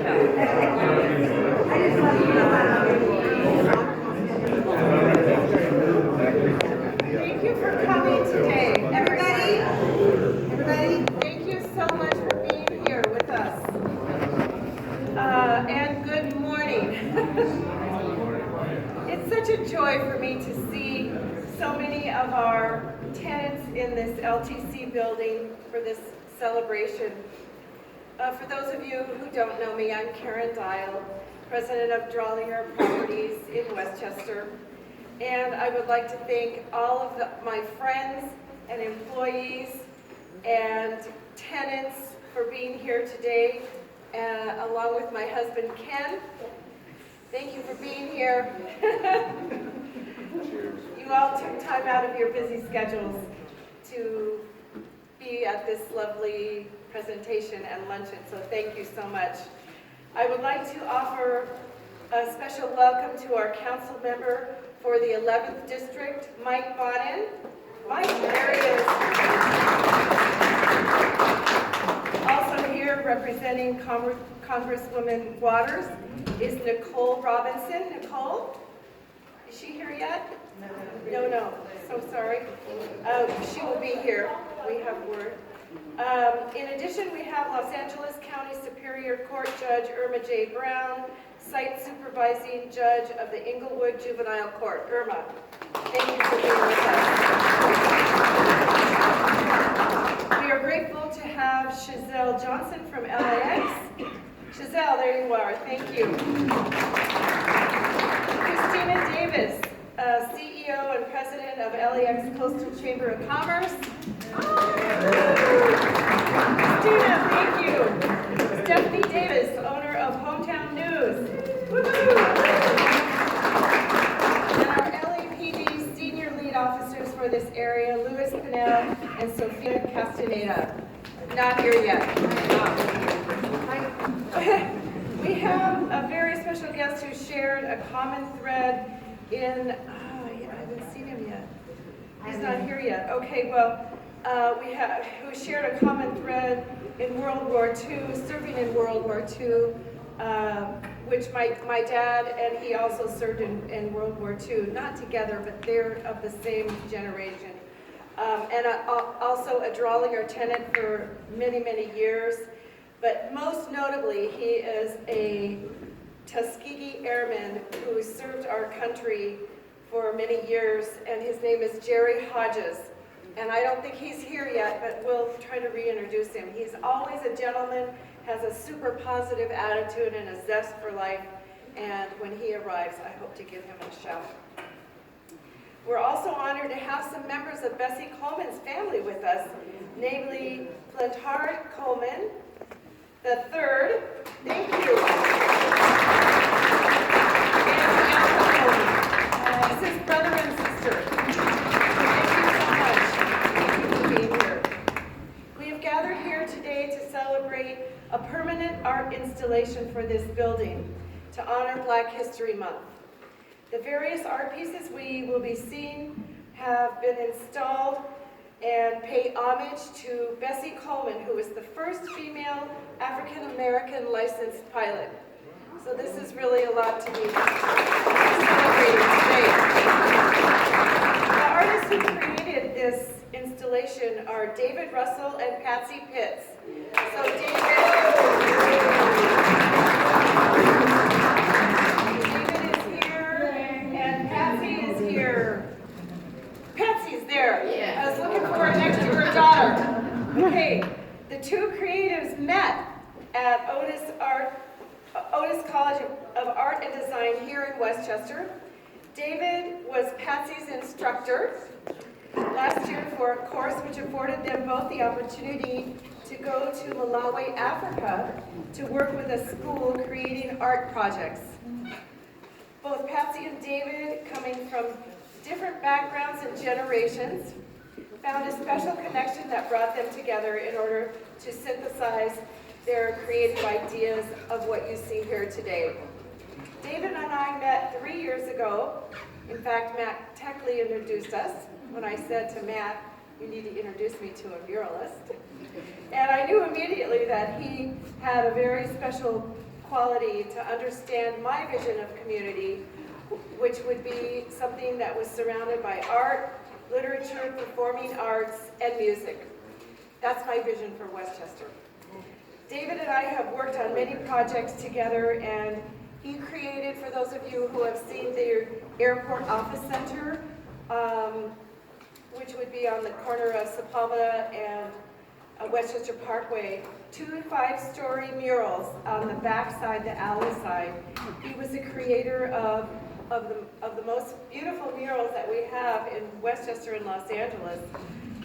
Thank you for coming today. Everybody, thank you so much for being here with us. And good morning. It's such a joy for me to see so many of our tenants in this LTC building for this celebration. For those of you who don't know me, I'm Karen Dial, president of Drawlinger Properties in Westchester. And I would like to thank all of my friends and employees and tenants for being here today, along with my husband, Ken. Thank you for being here. You all took time out of your busy schedules to be at this lovely presentation and luncheon, so thank you so much. I would like to offer a special welcome to our council member for the 11th District, Mike Bonin. Mike, there he is. Also here representing Congresswoman Waters is Nicole Robinson. Nicole, is she here yet? No, so sorry. She will be here, we have word. In addition, we have Los Angeles County Superior Court Judge Irma J. Brown, Site Supervising Judge of the Inglewood Juvenile Court. Irma, thank you for being with us. We are grateful to have Chazelle Johnson from LAX. Chazelle, there you are, thank you. Christina Davis, CEO and President of LAX Coastal Chamber of Commerce. Christina, thank you. Stephanie Davis, owner of Hometown News. And our LAPD senior lead officers for this area, Louis Pinnell and Sophia Castaneda. Not here yet. We have a very special guest who shared a common thread in, I haven't seen him yet. He's not here yet. Okay, well, who shared a common thread in World War II, serving in World War II, which my dad and he also served in World War II, not together, but they're of the same generation. And also a Drawlinger tenant for many, many years. But most notably, he is a Tuskegee Airman who served our country for many years, and his name is Jerry Hodges. And I don't think he's here yet, but we'll try to reintroduce him. He's always a gentleman, has a super positive attitude and a zest for life, and when he arrives, I hope to give him a shout. We're also honored to have some members of Bessie Coleman's family with us, namely Flintard Coleman, the third, thank you, and this is brother and sister. Gathered here today to celebrate a permanent art installation for this building to honor Black History Month. The various art pieces we will be seeing have been installed and pay homage to Bessie Coleman, who was the first female African-American licensed pilot. So this is really a lot to be celebrating today. The artists who created this installation are David Russell and Patsy Pitts. So David is here, and Patsy is here. Patsy's there. Yeah. I was looking for her next to her daughter. Okay, the two creatives met at Otis College of Art and Design here in Westchester. David was Patsy's instructor last year for a course which afforded them both the opportunity to go to Malawi, Africa, to work with a school creating art projects. Both Patsy and David, coming from different backgrounds and generations, found a special connection that brought them together in order to synthesize their creative ideas of what you see here today. David and I met 3 years ago. In fact, Matt Techley introduced us when I said to Matt, you need to introduce me to a muralist. And I knew immediately that he had a very special quality to understand my vision of community, which would be something that was surrounded by art, literature, performing arts, and music. That's my vision for Westchester. David and I have worked on many projects together, and he created, for those of you who have seen the Airport Office Center, which would be on the corner of Sepulveda and Westchester Parkway, 2 5-story murals on the back side, the alley side. He was the creator of the most beautiful murals that we have in Westchester and Los Angeles.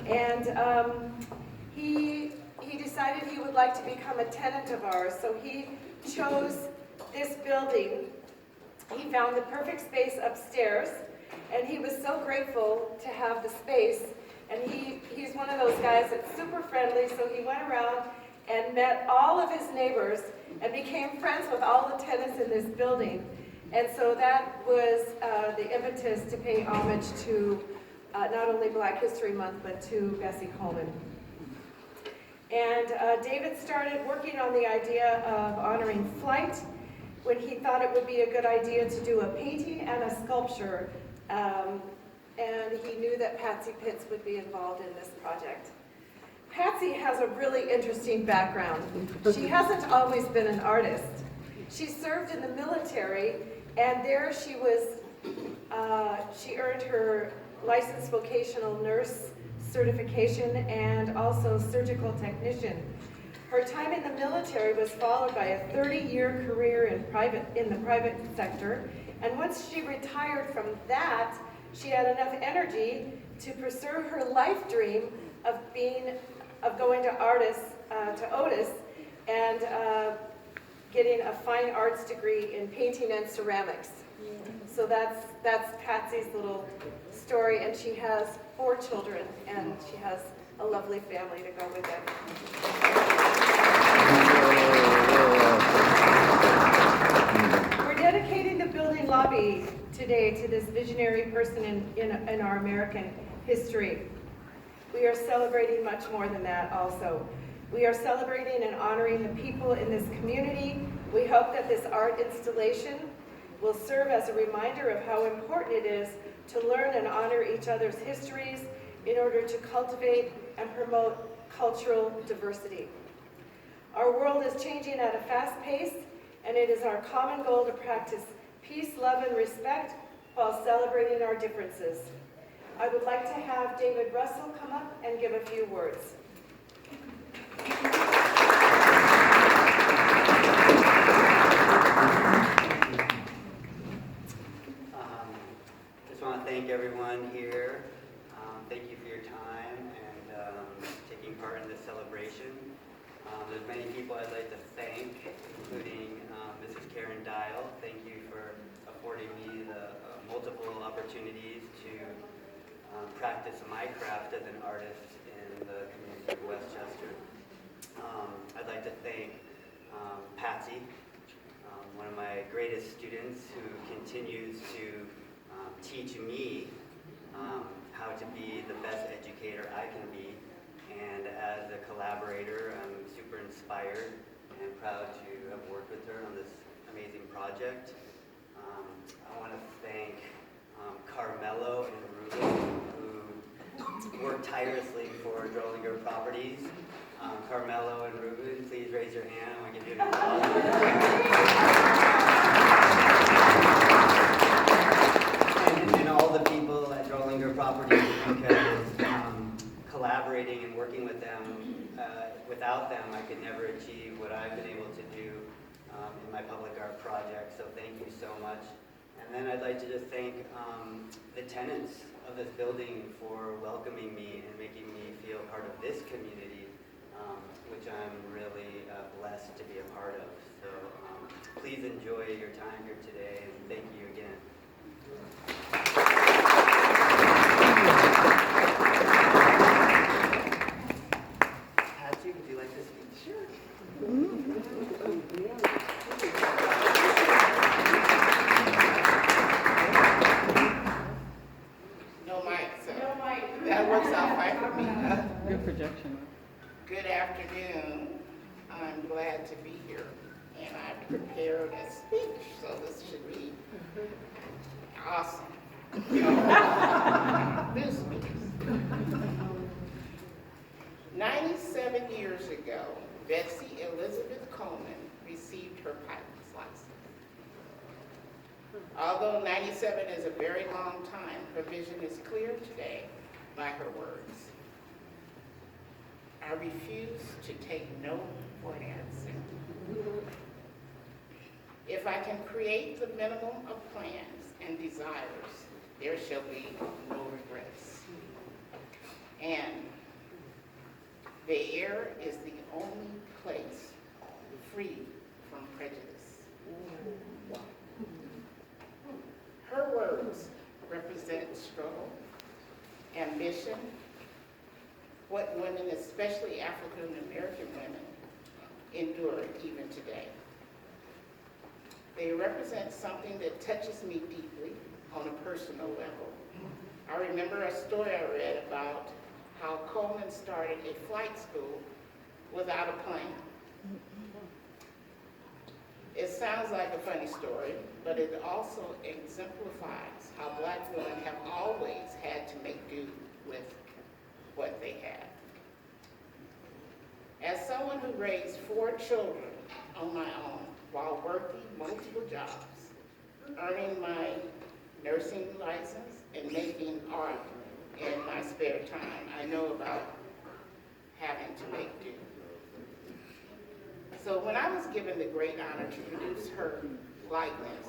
And he decided he would like to become a tenant of ours, so he chose this building. He found the perfect space upstairs, and he was so grateful to have the space. And he's one of those guys that's super friendly, so he went around and met all of his neighbors and became friends with all the tenants in this building. And so that was the impetus to pay homage to not only Black History Month, but to Bessie Coleman. And David started working on the idea of honoring flight when he thought it would be a good idea to do a painting and a sculpture. And he knew that Patsy Pitts would be involved in this project. Patsy has a really interesting background. She hasn't always been an artist. She served in the military, and there she earned her licensed vocational nurse certification and also surgical technician. Her time in the military was followed by a 30-year career in the private sector, and once she retired from that, she had enough energy to pursue her life dream of going to Otis and getting a fine arts degree in painting and ceramics. So that's Patsy's little story, and she has 4 children, and she has a lovely family to go with it. We're dedicating the building lobby today to this visionary person in our American history. We are celebrating much more than that also. We are celebrating and honoring the people in this community. We hope that this art installation will serve as a reminder of how important it is to learn and honor each other's histories in order to cultivate and promote cultural diversity. Our world is changing at a fast pace, and it is our common goal to practice peace, love, and respect while celebrating our differences. I would like to have David Russell come up and give a few words. Just want to thank everyone here. Thank you for your time and taking part in this celebration. There's many people I'd like to thank, including Mrs. Karen Dial. Thank you for affording me the multiple opportunities to practice my craft as an artist in the community of Westchester. I'd like to thank Patsy, one of my greatest students who continues to teach me how to be the best educator I can be. And as a collaborator, I'm super inspired and proud to have worked with her on this amazing project. I want to thank Carmelo and Ruben, who worked tirelessly for Drollinger Properties. Carmelo and Ruben, please raise your hand. I want to give you an applause. And all the people at Drollinger Properties, because collaborating and working with them, without them, I could never achieve what I've been able to do in my public art project. So thank you so much. And then I'd like to just thank the tenants of this building for welcoming me and making me feel part of this community, which I'm really blessed to be a part of. So please enjoy your time here today, and thank you again. Patsy, would you like to speak? Sure. No mic, so No mic. that works out fine for me. Good projection. Good afternoon. I'm glad to be here, and I prepared a speech, so this should be awesome. New speakers. 97 years ago, Bessie Elizabeth Coleman received her pilot's license. Although 97 is a very long time, her vision is clear today by her words. I refuse to take no for an answer. If I can create the minimum of plans and desires, there shall be no regrets. And the air is the only place free from prejudice. Her words represent struggle, ambition, what women, especially African American women, endure even today. They represent something that touches me deeply on a personal level. I remember a story I read about how Coleman started a flight school without a plane. It sounds like a funny story, but it also exemplifies how Black women have always had to make do with what they had. As someone who raised 4 children on my own while working multiple jobs, earning my nursing license and making art in my spare time, I know about having to make do. So when I was given the great honor to produce her likeness,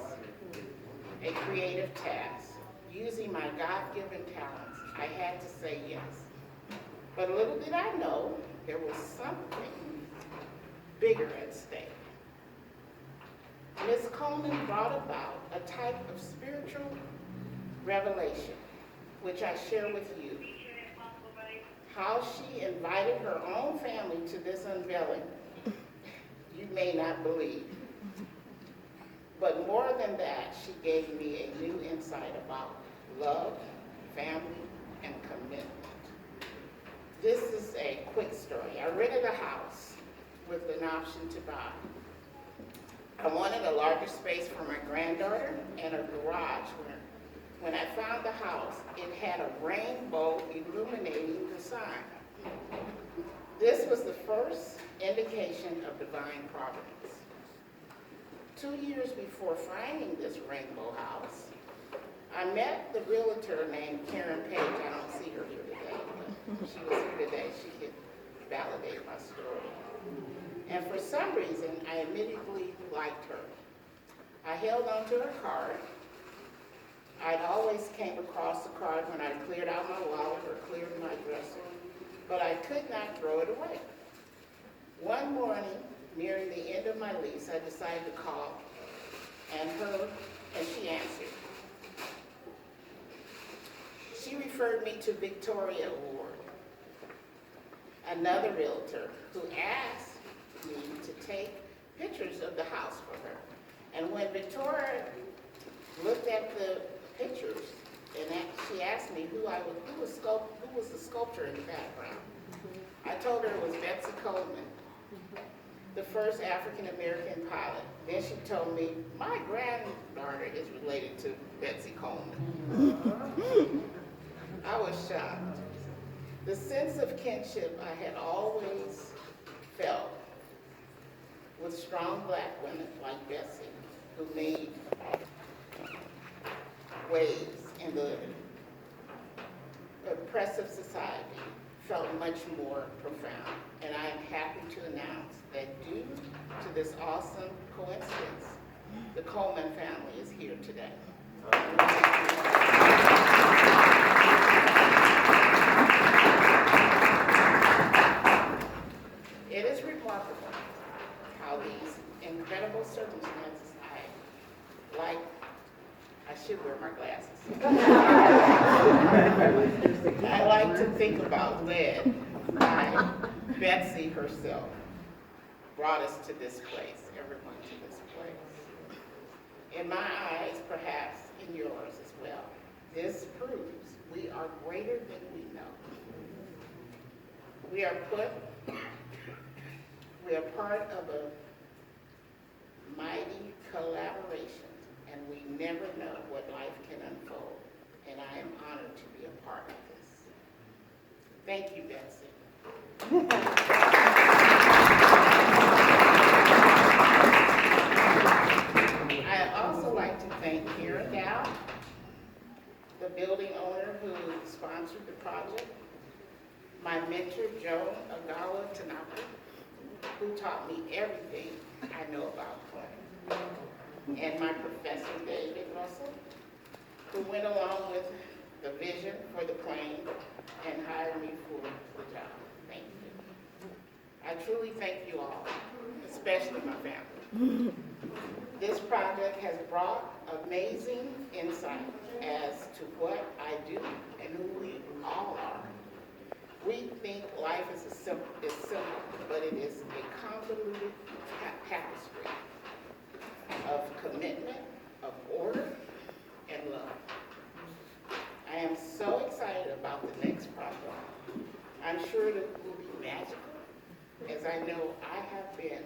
a creative task, using my God-given talents, I had to say yes. But little did I know there was something bigger at stake. Ms. Coleman brought about a type of spiritual revelation, which I share with you. How she invited her own family to this unveiling, you may not believe. But more than that, she gave me a new insight about love, family, and commitment. This is a quick story. I rented a house with an option to buy. I wanted a larger space for my granddaughter and a garage where, when I found the house, it had a rainbow illuminating the sign. This was the first indication of divine providence. 2 years before finding this rainbow house, I met the realtor named Karen Page. I don't see her here today, but she was here today. She could validate my story. And for some reason, I immediately liked her. I held onto her card. I'd always came across the card when I cleared out my wallet or cleared my dresser, but I could not throw it away. One morning, nearing the end of my lease, I decided to call, and she answered. She referred me to Victoria Ward, another realtor, who asked me to take pictures of the house for her. And when Victoria looked at the pictures, and she asked me who was the sculptor in the background. I told her it was Bessie Coleman, the first African-American pilot. Then she told me, my granddaughter is related to Bessie Coleman. I was shocked. The sense of kinship I had always felt with strong Black women like Bessie, who made waves in the oppressive society, felt much more profound. And I am happy to announce that due to this awesome coincidence, the Coleman family is here today. It is remarkable how these incredible circumstances I should wear my glasses. I like to think about led by Bessie herself, brought us to this place, everyone to this place. In my eyes, perhaps in yours as well, this proves we are greater than we know. We are part of a mighty never know what life can unfold, and I am honored to be a part of this. Thank you, Bessie. I'd also like to thank Karen Dow, the building owner who sponsored the project, my mentor, Joan Agala Tanaka, who taught me everything I know about planning, and my professor, David Russell, who went along with the vision for the plane and hired me for the job. Thank you. I truly thank you all, especially my family. This project has brought amazing insight as to what I do and who we all are. We think life is simple, but it is a convoluted tapestry of commitment, of order, and love. I am so excited about the next project. I'm sure that it will be magical, as I know I have been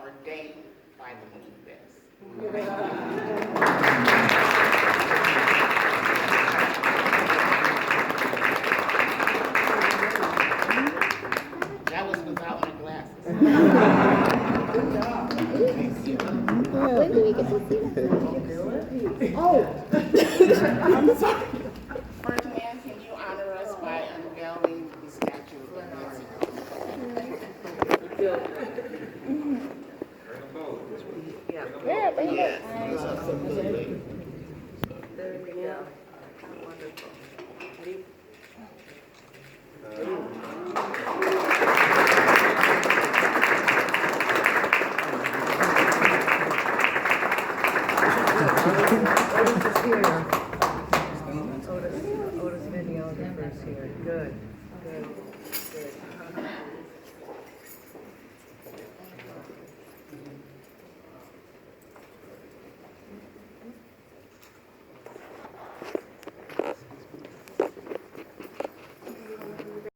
ordained by the Moon Best. That was without my glasses. When do we get to see that? Oh, I'm sorry. Ferdinand, can you honor us by unveiling the statue of Bessie? Yeah, bring it. Yes, absolutely. There we go. Wonderful. Otis is here. Otis videographer's here. Good, good, good.